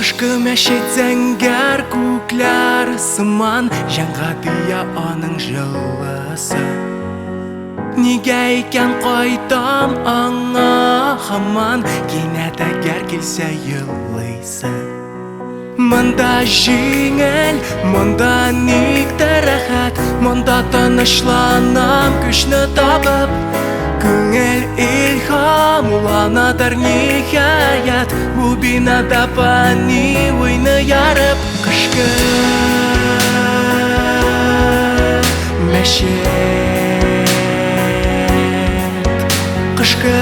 Кышкы мәшет зәңгәр күкләр сыман Жанға тыя аның жылысы. Нигә икән кайтам аңа һаман, кинәт әгәр килсә еллыйсы. Монда җиңел, монда никтер рәхәт, монда тынычланам көчне табып. Күңел илһамланадыр ниһаять, бу бинада пани уйны ярып. Кышкы мәшет, кышкы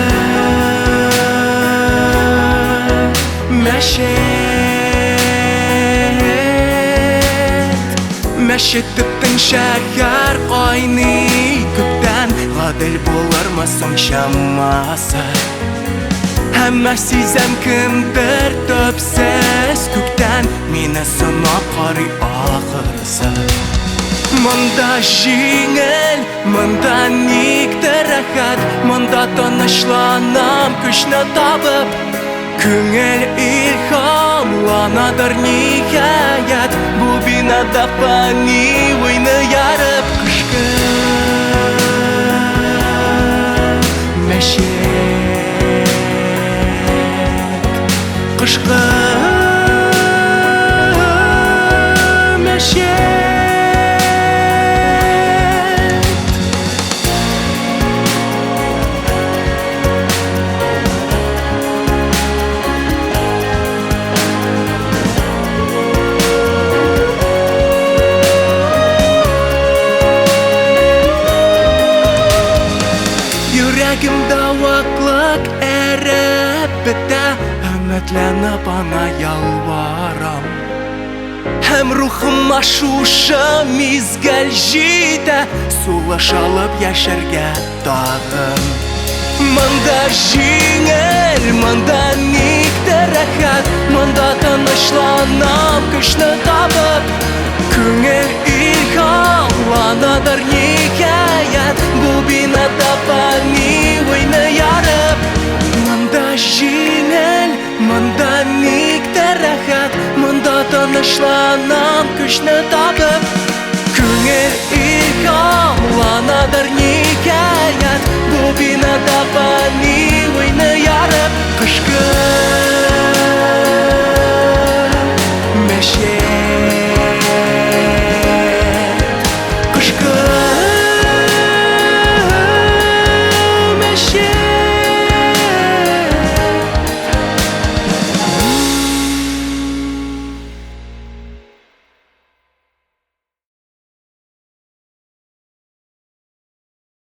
мәшет. Мәшет төптең шәһәр кайный күптән, гадел булырмы соң чамасы? Һәммә сизәм кемдер төпсез күктән, мине сынап карый ахырсы. Монда җиңел, монда никтер рәхәт, монда тынычланам көчне табып. Күңел илһамланадыр ниһаять, бу бинада пани уйны ярып. Кышкы мәшет, кышкы мәшет. Йөрәгемдә ваклык әрәп бетә, өметләнеп ана ялварам. Һәм рухыма шушы мизгәл җитә, сулыш алып яшәргә тагын. Монда җиңел, монда никтер рәхәт, монда тынычланам көчне табып. Күңел илһамланадыр ниһаять, бу бинада пани уйны ярып. Монда җиңел, монда никтер рәхәт, монда тынычланам көчне табып. Күңел илһамланадыр ниһаять, бу бинада пани уйны ярып. Кышкы мәшет.